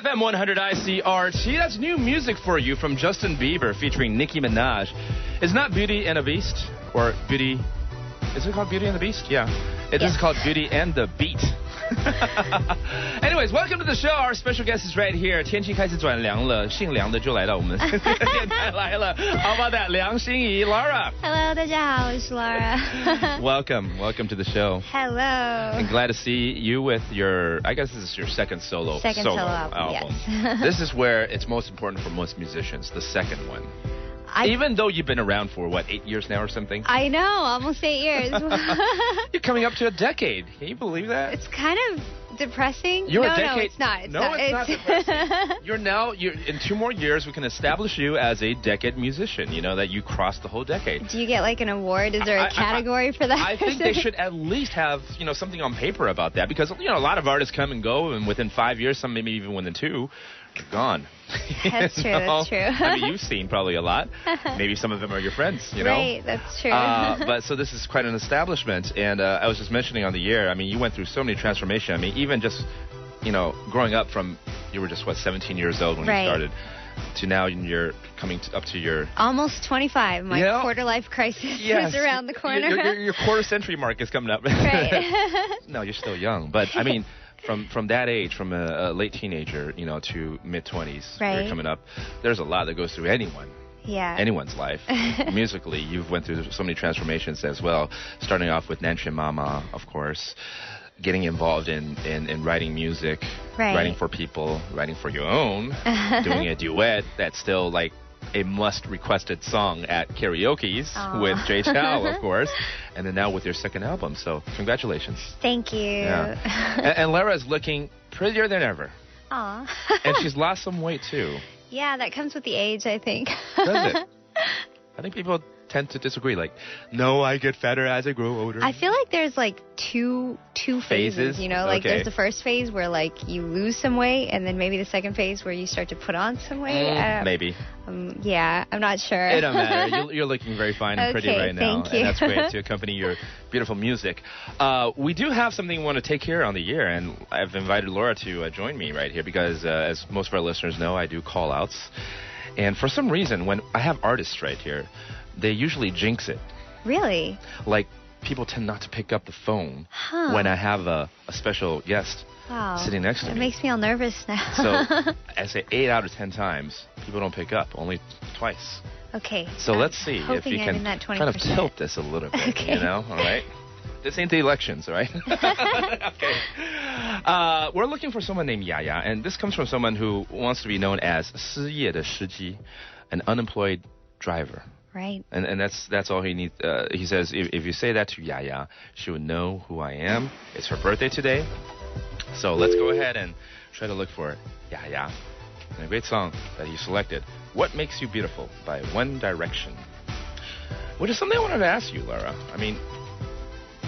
FM 100 ICRT. That's new music for you from Justin Bieber featuring Nicki Minaj. It's not Beauty and the Beast or Beauty. Is it called Beauty and the Beast? Yeah. It is called Beauty and the Beat. Anyways, welcome to the show. Our special guest is right here. 天气开始转凉了，姓梁的就来到我们电台来了。How about that? 梁心怡 Lara. Hello, 大家好，我是 Lara. Welcome to the show. Hello. I'm glad to see you with your, I guess this is your second solo album. Yes. This is where it's most important for most musicians, the second one. Even though you've been around for, 8 years now or something? I know, almost 8 years. You're coming up to a decade. Can you believe that? It's kind of depressing. You're no, a decade. No, it's not. It's not depressing. You're in 2 more years, we can establish you as a decade musician, you know, that you crossed the whole decade. Do you get like an award? Is there a category for that? I think they should at least have, something on paper about that because, a lot of artists come and go, and within 5 years, some maybe even within 2, are gone. That's true, that's true. I mean, you've seen probably a lot. Maybe some of them are your friends, you know? Right, that's true. But so this is quite an establishment. And I was just mentioning on the air, I mean, you went through so many transformations. I mean, even just, growing up from, you were just, 17 years old when you started, to now you're coming up to your... Almost 25. My quarter-life crisis is around the corner. Your quarter-century mark is coming up. Right. No, you're still young. But, I mean... From that age, from a late teenager, to mid-20s, you're coming up, there's a lot that goes through anyone's life. Musically, you've went through so many transformations as well, starting off with Nanchen Mama, of course, getting involved in writing music, writing for people, writing for your own, doing a duet that's still like a must-requested song at karaoke's with Jay Chow, of course, and then now with your second album. So congratulations. Thank you. Yeah. And Lara is looking prettier than ever. Aw. And she's lost some weight, too. Yeah, that comes with the age, I think. Does it? I think people tend to disagree. Like, no, I get fatter as I grow older. I feel like there's like two phases, like there's the first phase where like you lose some weight, and then maybe the second phase where you start to put on some weight. Maybe. Yeah, I'm not sure. It don't matter. You're looking very fine and pretty right now. Thank you. And that's great to accompany your beautiful music. We do have something we want to take here on the air, and I've invited Laura to join me right here because, as most of our listeners know, I do call-outs. And for some reason, when I have artists right here, they usually jinx it. Really? Like, people tend not to pick up the phone when I have a special guest sitting next to me. It makes me all nervous now. So, I say 8 out of 10 times, people don't pick up, only twice. Okay. So let's see if you can kind of tilt this a little bit, all right? This ain't the elections, all right? Okay. We're looking for someone named Yaya, and this comes from someone who wants to be known as 失业的司机, an unemployed driver. Right. And that's all he needs. He says if you say that to Yaya, she would know who I am. It's her birthday today. So let's go ahead and try to look for Yaya. And a great song that he selected, What Makes You Beautiful by One Direction. Which is something I wanted to ask you, Lara. I mean,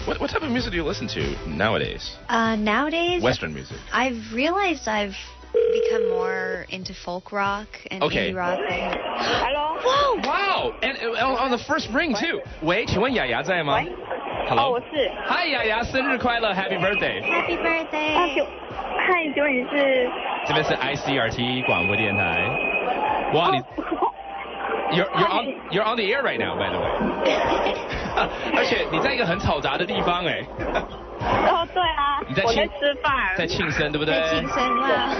what type of music do you listen to nowadays? Nowadays? Western music. I've realized I've become more into folk rock and indie rock. Hello. Whoa! Wow! And on the first ring too. 喂，请问雅雅在吗？ Hello. 我是。Hi 雅雅，生日快乐 ，Happy birthday! Happy birthday! 嗨，请问你是？这边是 ICRT 广播电台。哇，你 You're on the air right now, by the way. 而且你在一个很嘈杂的地方哎。对啊。我在吃饭。在庆生对不对？在庆生啦。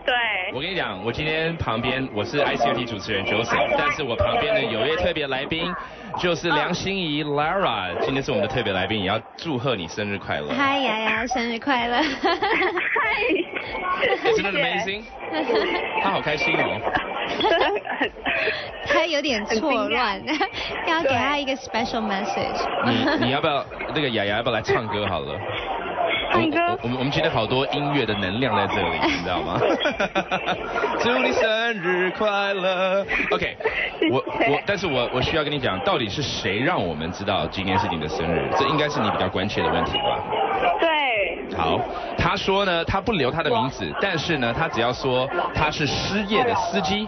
对。我跟你讲，我今天旁边我是 ICRT 主持人 Joseph， 但是我旁边呢有一位特别来宾，就是梁心怡 Lara， 今天是我们的特别来宾，也要祝贺你生日快乐。嗨雅雅，生日快乐。嗨。Isn't it amazing？ 他好开心哦。他有点错乱，要给他一个 special message。你要不要那个雅雅要不要来唱歌好了？唱歌？我们今天好多音乐的能量在这里，你知道吗？祝你生日快乐。OK， 但是我需要跟你讲，到底是谁让我们知道今天是你的生日？这应该是你比较关切的问题吧？对。好，他说呢，他不留他的名字，但是呢，他只要说他是失业的司机。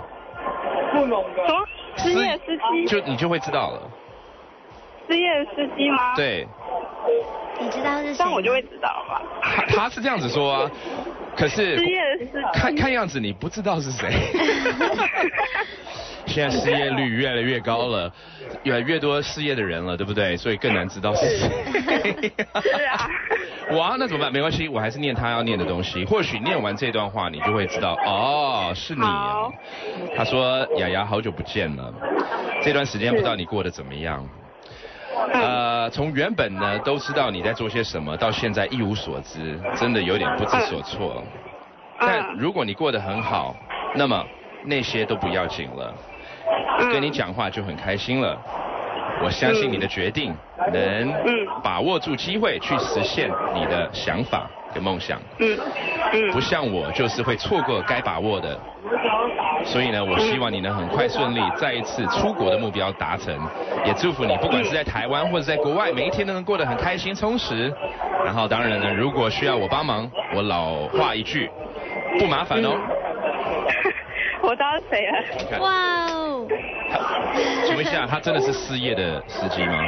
失业司机？你就会知道了。失业司机吗？对。你知道是谁？但我就会知道吧。他是这样子说啊，可是失业的司机看样子你不知道是谁。现在失业率越来越高了，越来越多失业的人了，对不对？所以更难知道是谁。是啊。哇，那怎么办？没关系，我还是念他要念的东西。或许念完这段话，你就会知道，哦，是你。他说：“雅雅，好久不见了，这段时间不知道你过得怎么样。从原本呢都知道你在做些什么，到现在一无所知，真的有点不知所措。但如果你过得很好，那么那些都不要紧了。跟你讲话就很开心了。我相信你的决定，能把握住机会去实现你的想法跟梦想。不像我，就是会错过该把握的。所以呢，我希望你能很快顺利，再一次出国的目标达成。也祝福你，不管是在台湾或者在国外，每一天都能过得很开心充实。然后当然呢，如果需要我帮忙，我老话一句，不麻烦哦。我知道是谁了。哇哦！请问一下，他真的是失业的司机吗？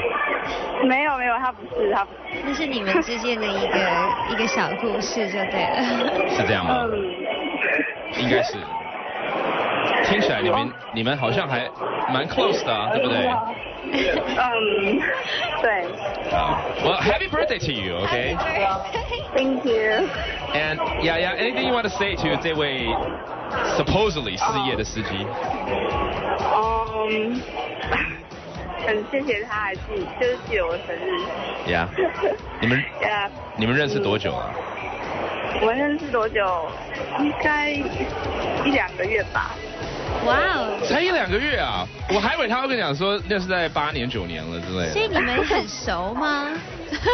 没有，他不是。那是你们之间的一个小故事就对了。是这样吗？应该是。听起来你们好像还蛮 close 的啊，对不对？对。Well, happy birthday to you, okay? Thank you. And yeah, anything you want to say to 这位 supposedly 失业的司机？很谢谢他，还就是记我的生日。Yeah. 你们认识多久啊？我们认识多久？应该1-2个月吧。哇哦！才1-2个月啊！我还以为他会跟你讲说那是在8年9年了之类的。所以你们很熟吗？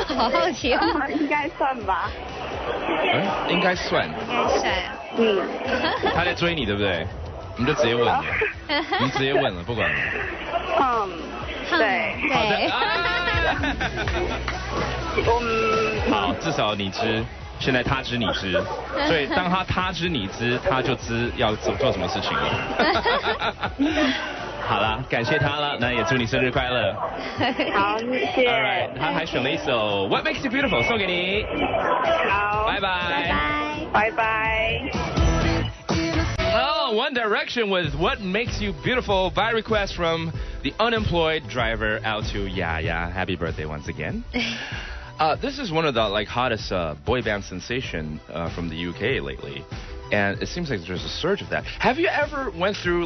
好好奇哦。应该算吧。应该算。他在追你对不对？我们就直接问了，你直接问了，不管了。对。好的。好，至少你知。现在他知你知，所以当他知你知，他就知要做什么事情了。好了，感谢他了，那也祝你生日快乐。好，谢谢。Alright， 他还选了一首《What Makes You Beautiful》送给你。好，拜拜。拜拜。Oh, One Direction with What Makes You Beautiful by request from the unemployed driver out to Yaya. Happy birthday once again. This is one of the hottest boy band sensation from the UK lately, and it seems like there's a surge of that. Have you ever went through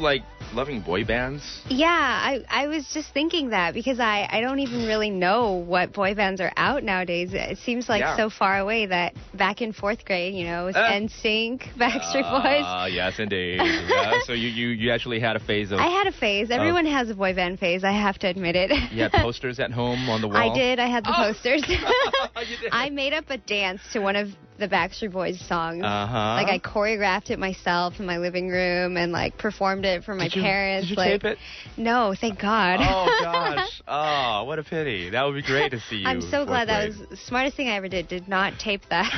loving boy bands? Yeah, I was just thinking that because I don't even really know what boy bands are out nowadays. It seems like so far away that back in 4th grade, it was NSYNC, Backstreet Boys. Yes, indeed. So you actually had a phase of... I had a phase. Everyone has a boy band phase, I have to admit it. You had posters at home on the wall? I did. I had the posters. You did. I made up a dance to one of the Backstreet Boys songs. I choreographed it myself in my living room and performed it for my parents. Did you tape it? No, thank God. Oh gosh. Oh, what a pity. That would be great to see you. I'm so glad. That was the smartest thing I ever did not tape that.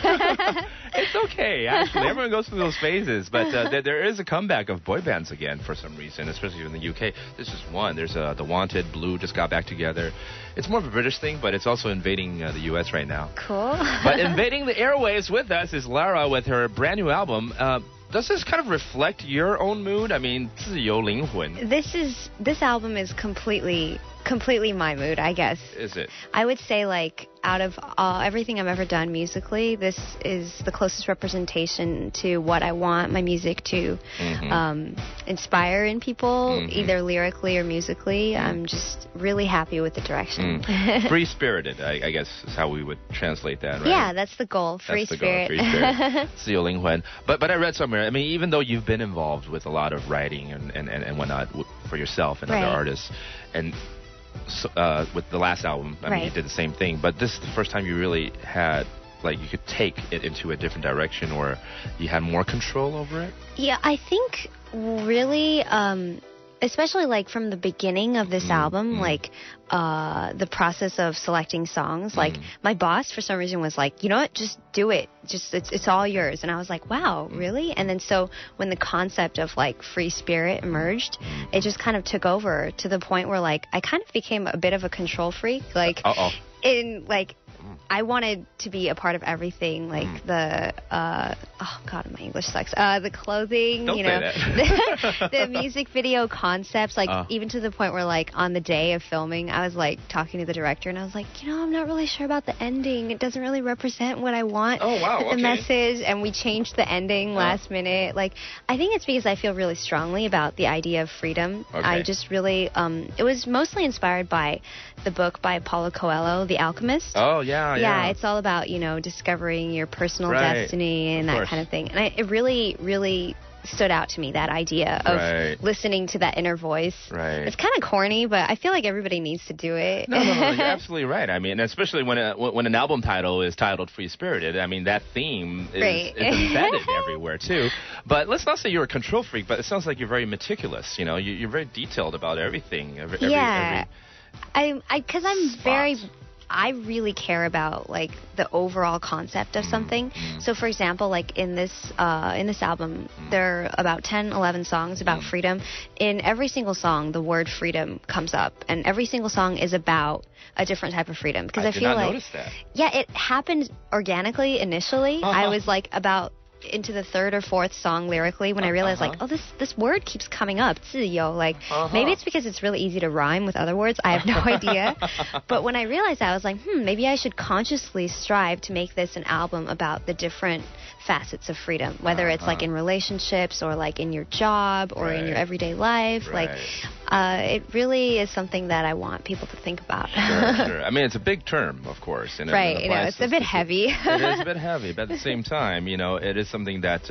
It's okay, actually. Everyone goes through those phases, but there is a comeback of boy bands again for some reason, especially in the UK. This is one. There's The Wanted, Blue just got back together. It's more of a British thing, but it's also invading the US right now. Cool. But invading the airwaves with us is Lara with her brand new album. Does this kind of reflect your own mood? I mean, 自由灵魂. This album is completely my mood, I guess. Is it? I would say out of everything I've ever done musically, this is the closest representation to what I want my music to inspire in people, either lyrically or musically. I'm just really happy with the direction. Free-spirited, I guess is how we would translate that, right? Yeah, that's the goal. Free spirit. 自由灵魂. But I read somewhere, I mean, even though you've been involved with a lot of writing and whatnot for yourself and other artists, and with the last album, I mean, you did the same thing. But this is the first time you really had, you could take it into a different direction, or you had more control over it? Yeah, I think really, especially from the beginning of this album, the process of selecting songs, my boss for some reason was like, you know what, just do it. Just it's all yours. And I was like, wow, really? And then so when the concept of free spirit emerged, it just kind of took over to the point where I kind of became a bit of a control freak. I wanted to be a part of everything, like the oh god, my English sucks. The clothing, Don't say that. the music video concepts, like even to the point where like on the day of filming, I was like talking to the director and I was like, I'm not really sure about the ending. It doesn't really represent what I want. Oh wow, the message, and we changed the ending last minute. Like I think it's because I feel really strongly about the idea of freedom. Okay. I just really it was mostly inspired by the book by Paulo Coelho, The Alchemist. Oh yeah. Yeah, it's all about, discovering your personal destiny and that kind of thing. And it really, really stood out to me, that idea of listening to that inner voice. Right. It's kind of corny, but I feel like everybody needs to do it. No, you're absolutely right. I mean, especially when an album title is titled Free Spirited, I mean, that theme is embedded everywhere, too. But let's not say you're a control freak, but it sounds like you're very meticulous. You're very detailed about everything. Because I really care about like the overall concept of something. So for example, like in this album, there are about 10, 11 songs about freedom. In every single song, the word freedom comes up, and every single song is about a different type of freedom. Because I feel like notice that. Yeah, it happened organically initially. I was like about into the third or fourth song lyrically when I realized like, this word keeps coming up, 自由. Like maybe it's because it's really easy to rhyme with other words. I have no idea. But when I realized that, I was like, maybe I should consciously strive to make this an album about the different facets of freedom, whether it's like in relationships or like in your job or in your everyday life. Like it really is something that I want people to think about. Sure. I mean, it's a big term, of course. And it's a bit heavy. It is a bit heavy, but at the same time, it is something that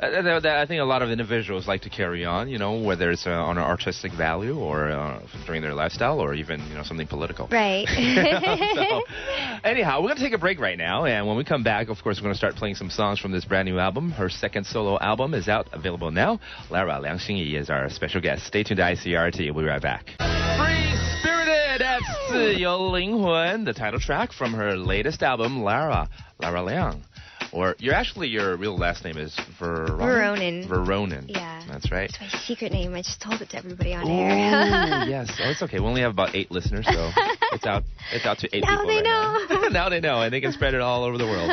I think a lot of individuals like to carry on, whether it's on an artistic value or during their lifestyle or even, something political. Right. So, anyhow, we're going to take a break right now, and when we come back, of course, we're going to start playing some songs from this brand new album. Her second solo album is out, available now. Lara, Liang Xingyi, is our special guest. Stay tuned to ICRT. We'll be right back. Free Spirited, that's 自由灵魂, the title track from her latest album, Lara Liang. Or your real last name is Veronin. Veronin. Yeah. That's right. It's my secret name. I just told it to everybody on air. Yes. Oh, it's okay. We only have about 8 listeners, so it's out to 8 now people they right know. Now. Now they know, and they can spread it all over the world.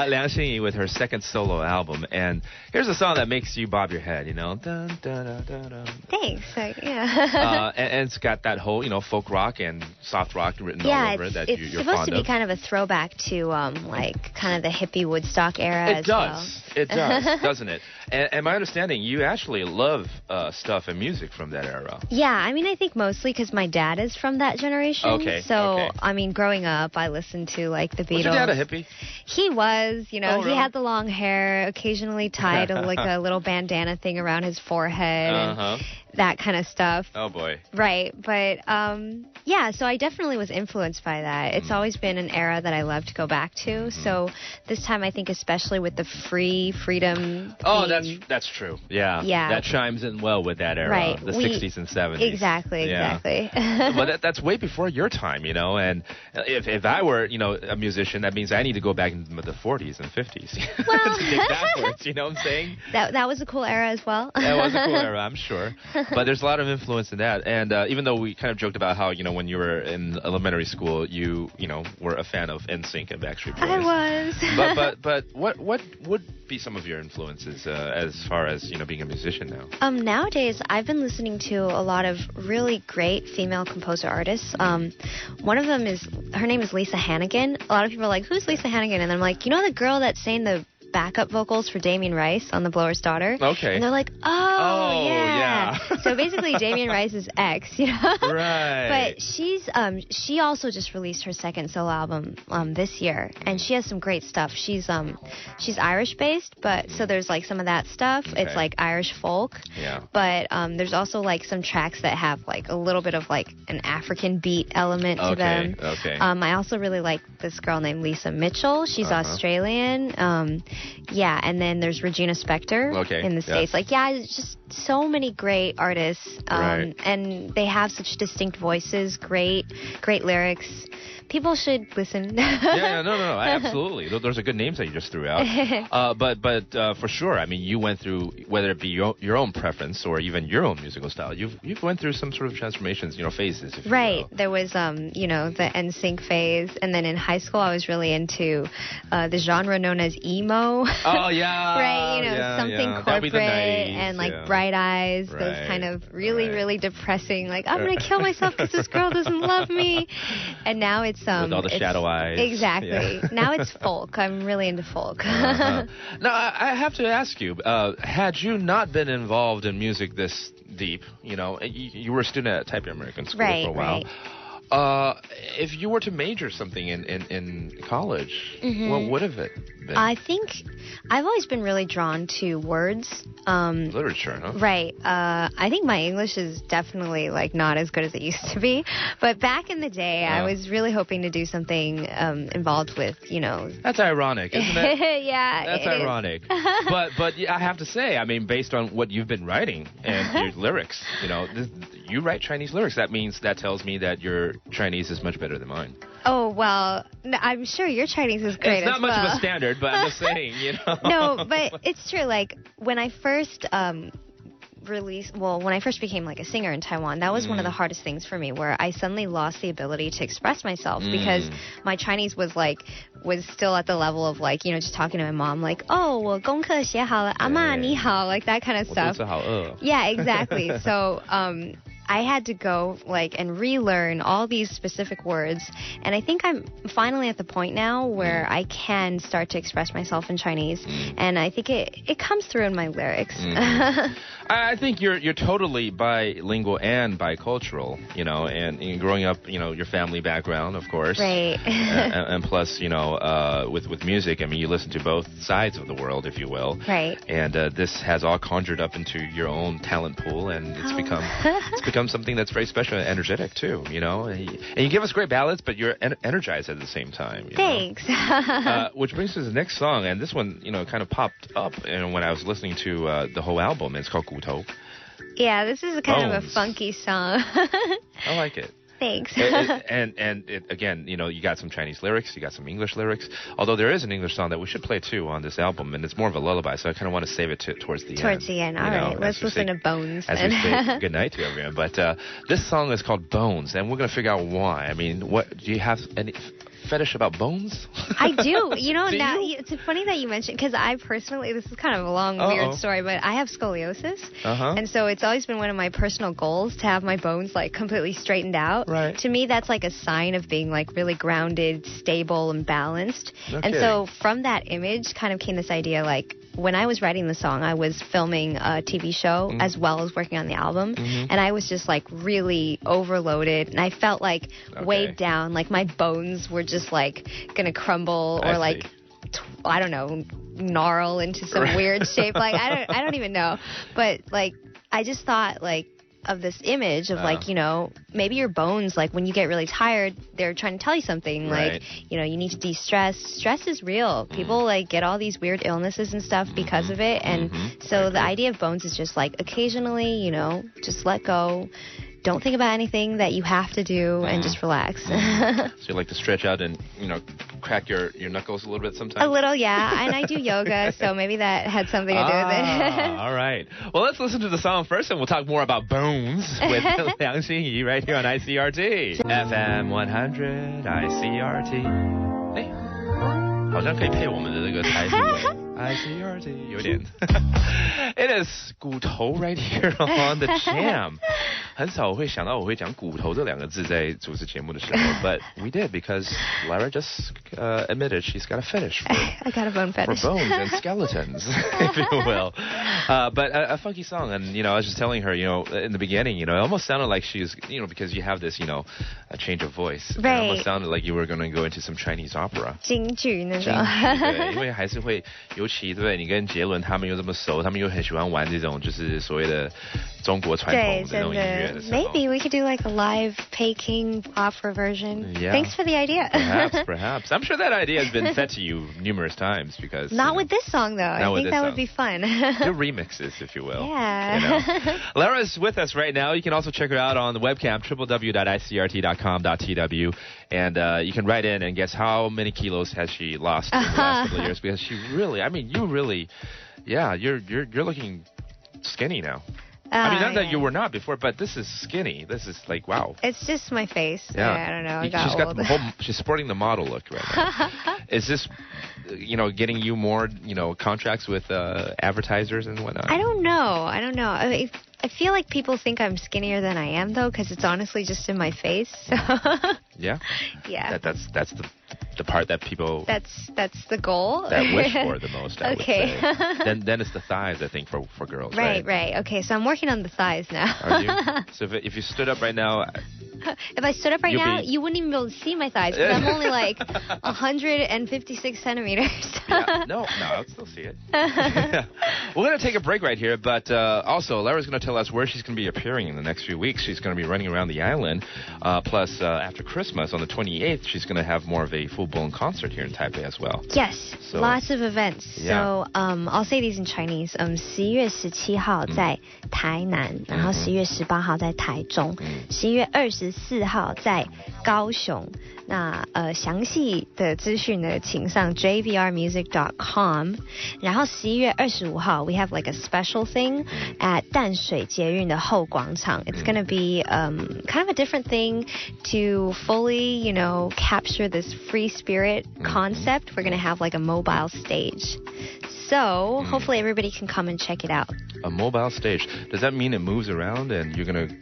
Liang Xingyi with her second solo album, and here's a song that makes you bob your head, Dun, dun, dun, dun, dun. Thanks. Yeah. And it's got that whole, folk rock and soft rock written all over it that you're fond of. It's supposed to be kind of a throwback to, like, kind of the hippie Woodstock era as well. It does, doesn't it? And my understanding, you actually love stuff and music from that era. Yeah, I mean, I think mostly because my dad is from that generation. Okay. So, I mean, growing up, I listened to, like, the Beatles. Was your dad a hippie? He was, Oh, really? He had the long hair, occasionally tied like a little bandana thing around his forehead and that kind of stuff. Oh, boy. Right. But, yeah, so I definitely was influenced by that. It's always been an era that I love to go back to. So this time, I think especially with the freedom Oh, theme, that's true. Yeah. Yeah. That chimes in well with that era. Right. The 60s and 70s. Exactly. But that's way before your time, and if I were, a musician, that means I need to go back into the 40s and 50s well, to dig backwards, you know what I'm saying? That was a cool era as well. That was a cool era, I'm sure. But there's a lot of influence in that. And even though we kind of joked about how, when you were in elementary school, you were a fan of NSYNC and Backstreet Boys. I was. But what would be some of your influences as far as, being a musician now? Nowadays, I've been listening to a lot of really great female composer artists. One of them her name is Lisa Hannigan. A lot of people are like, who's Lisa Hannigan? And I'm like, the girl that sang the backup vocals for Damien Rice on The Blower's Daughter. Okay. And they're like, oh yeah. So basically, Damien Rice's ex, Right. But she also just released her second solo album this year, and she has some great stuff. She's Irish based, but so there's like some of that stuff. Okay. It's like Irish folk. Yeah. But there's also like some tracks that have like a little bit of like an African beat element to them. Okay. I also really like this girl named Lisa Mitchell. She's Australian. Yeah, and then there's Regina Spektor in the States. Like, it's just so many great artists, and they have such distinct voices, great lyrics. people should listen. No, absolutely. Those are good names that you just threw out. But for sure, I mean, you went through, whether it be your own preference or even your own musical style, you've went through some sort of transformations, phases. If right. You will. There was, the NSYNC phase, and then in high school, I was really into the genre known as emo. Oh yeah. Right. Something corporate and like Bright Eyes. Right, those kind of really depressing. Like I'm gonna kill myself because this girl doesn't love me. And now it's with all the shadow eyes. Exactly. Yeah. Now it's folk. I'm really into folk. Now I have to ask you, had you not been involved in music this deep, you were a student at Taipei American School for a while. Right. If you were to major something in college, what would have it been? I think I've always been really drawn to words. Literature, huh? Right. I think my English is definitely not as good as it used to be. But back in the day, I was really hoping to do something involved with, That's ironic, isn't it? Yeah. That's ironic. But I have to say, I mean, based on what you've been writing and your lyrics, you write Chinese lyrics. That tells me that your Chinese is much better than mine. Oh, well, I'm sure your Chinese is great as well. It's not much of a standard, but I'm just saying, No, but it's true. When I first when I first became a singer in Taiwan, that was one of the hardest things for me, where I suddenly lost the ability to express myself because my Chinese was still at the level of just talking to my mom, oh, 我功课写好了，阿嬷你好, that kind of stuff. Yeah, exactly. So I had to go and relearn all these specific words, and I think I'm finally at the point now where I can start to express myself in Chinese, and I think it comes through in my lyrics. I think you're totally bilingual and bicultural, and growing up, your family background, of course, right, and plus, with music, I mean, you listen to both sides of the world, if you will, right, and this has all conjured up into your own talent pool, and it's become something that's very special and energetic too, and you give us great ballads, but you're energized at the same time. Thanks. Which brings us to the next song, and this one, kind of popped up, when I was listening to the whole album. It's called 骨头. Yeah, this is kind of a funky song. I like it. Thanks. and again, you got some Chinese lyrics, you got some English lyrics. Although there is an English song that we should play too on this album, and it's more of a lullaby, so I kind of want to save it towards the end. Towards the end, all right. Let's listen to Bones. As we say goodnight to everyone. But this song is called Bones, and we're going to figure out why. I mean, do you have any fetish about bones? I do. It's funny that you mentioned, because I personally, this is kind of a long, weird story, but I have scoliosis. And so it's always been one of my personal goals to have my bones completely straightened out. Right. To me, that's a sign of being really grounded, stable, and balanced. Okay. And so from that image kind of came this idea, when I was writing the song, I was filming a TV show as well as working on the album. And I was just really overloaded, and I felt weighed down, my bones were just gonna crumble or I don't know, gnarl into some weird shape. I don't even know. But I just thought of this image of maybe your bones, when you get really tired, they're trying to tell you something. Right. You need to de-stress. Stress is real. People get all these weird illnesses and stuff because of it. And so the idea of bones is just occasionally, just let go. Don't think about anything that you have to do and just relax. So you like to stretch out and, crack your knuckles a little bit sometimes? A little, yeah. And I do yoga, so maybe that had something to do with it. All right. Well, let's listen to the song first, and we'll talk more about Bones with Liang Xinyi right here on ICRT. FM 100 ICRT. 好像可以配我们的这个台词。ICRT 有点。It is 骨头 right here on the jam. 很少会想到我会讲骨头这两个字在主持节目的时候 but we did because Lara just admitted she's got a fetish for, I got a bone fetish. for bones and skeletons, if you will. But a funky song, and I was just telling her, in the beginning, it almost sounded like she's, because you have this, a change of voice. Right. It almost sounded like you were going to go into some Chinese opera. 京剧那种。对，因为还是会，尤其对不对？你跟杰伦他们又这么熟，他们又很喜欢玩这种就是所谓的中国传统的那种音乐。good. Maybe we could do like a live Peking opera version. Yeah. Thanks for the idea. Perhaps. I'm sure that idea has been said to you numerous times because... Not with this song, though. I think that would be fun. Do remixes, if you will. Yeah. Lara's with us right now. You can also check her out on the webcam, www.icrt.com.tw. And you can write in and guess how many kilos has she lost in the last couple of years. Because she really, you really, you're looking skinny now. Not that you were not before, but this is skinny. This is like, wow. It's just my face. Yeah. I don't know. She's sporting the model look right now. Is this, getting you more, contracts with advertisers and whatnot? I don't know. I feel like people think I'm skinnier than I am, though, because it's honestly just in my face. So. Yeah? Yeah. That's the part that people... That's the goal? That wish for the most, I would say. Then it's the thighs, I think, for girls, right? Right. Okay, so I'm working on the thighs now. Are you? So if you stood up right now... If I stood up right now, you wouldn't even be able to see my thighs, because I'm only like 156 centimeters. No, I would still see it. We're going to take a break right here, but also, Lara's going to tell us where she's going to be appearing in the next few weeks. She's going to be running around the island. Plus, after Christmas, on the 28th, she's going to have more of a full-blown concert here in Taipei as well. Yes, lots of events. So, I'll say these in Chinese. 11月17号在台南，然后11月18号在台中，11月24号在高雄。那详细的资讯呢，请上 jvrmusic.com。然后11月25号 we have like a special thing at 淡水捷运的后广场。It's going to be kind of a different thing to fully, capture this free spirit concept. We're going to have like a mobile stage. So hopefully everybody can come and check it out. A mobile stage. Does that mean it moves around and you're going to...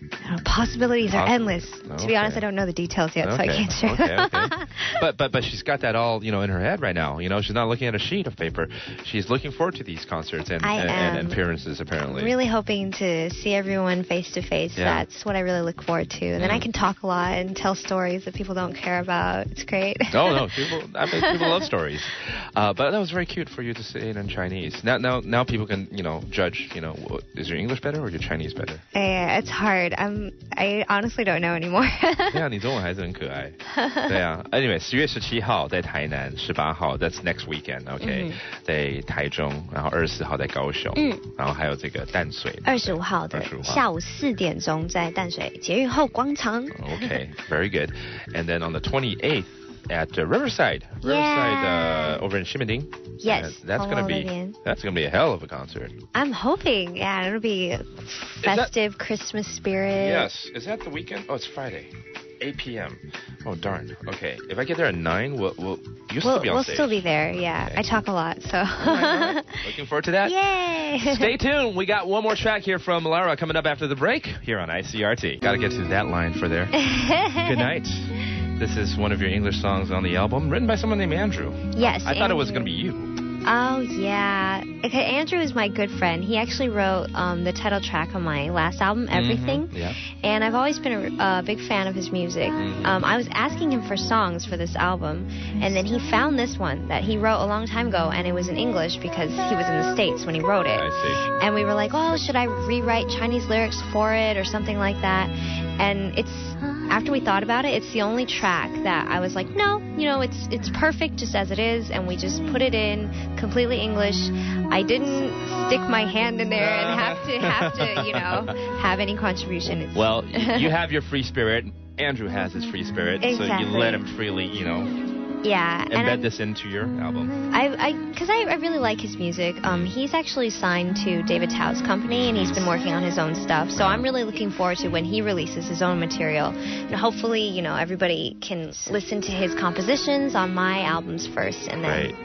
Possibilities are endless. To be honest, I don't know the details yet, so I can't share. Okay. But she's got that all, in her head right now. She's not looking at a sheet of paper. She's looking forward to these concerts and appearances, apparently. Really hoping to see everyone face to face. That's what I really look forward to. And then I can talk a lot and tell stories that people don't care about. It's great. No. People love stories. But that was very cute for you to say it in Chinese. Now people can, judge, is your English better or your Chinese better? Yeah, it's hard. I honestly don't know anymore. 对啊，你中文还是很可爱。对啊 ，Anyway， 10月17号在台南，18号 that's next weekend，OK，在台中，然后24号在高雄，然后还有这个淡水。25号的下午4点钟在淡水捷运后广场。Okay, very good. And then on the 28th at Riverside over in Ximending. Yes, that's gonna be a hell of a concert. I'm hoping, it'll be festive Christmas spirit. Yes, is that the weekend? Oh, it's Friday, 8 p.m. Oh darn. Okay, if I get there at 9, you'll still be on stage. We'll still be there. Yeah, okay. I talk a lot, so. Looking forward to that. Yay! Stay tuned. We got one more track here from Lara coming up after the break here on ICRT. Got to get to that line for there. Good night. This is one of your English songs on the album, written by someone named Andrew. Yes, I thought it was going to be you. Oh, yeah. Okay, Andrew is my good friend. He actually wrote the title track on my last album, Everything. Yeah. And I've always been a big fan of his music. I was asking him for songs for this album, and then he found this one that he wrote a long time ago, and it was in English because he was in the States when he wrote it. I see. And we were like, should I rewrite Chinese lyrics for it or something like that? And after we thought about it, it's the only track that I was like, no, it's perfect just as it is, and we just put it in completely English. I didn't stick my hand in there and have to have any contribution. Well, you have your free spirit. Andrew has his free spirit, exactly. So you let him freely, embed this into your album. Because I really like his music. He's actually signed to David Tao's company, and he's been working on his own stuff. So I'm really looking forward to when he releases his own material. And hopefully, everybody can listen to his compositions on my albums first. And then... Right.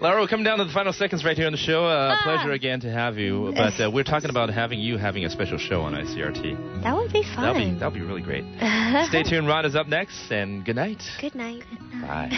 Lara, we're coming down to the final seconds right here on the show. Pleasure again to have you. But we're talking about having a special show on ICRT. That would be fun. That'll be really great. Stay tuned. Ron is up next, and good night. Good night. Bye.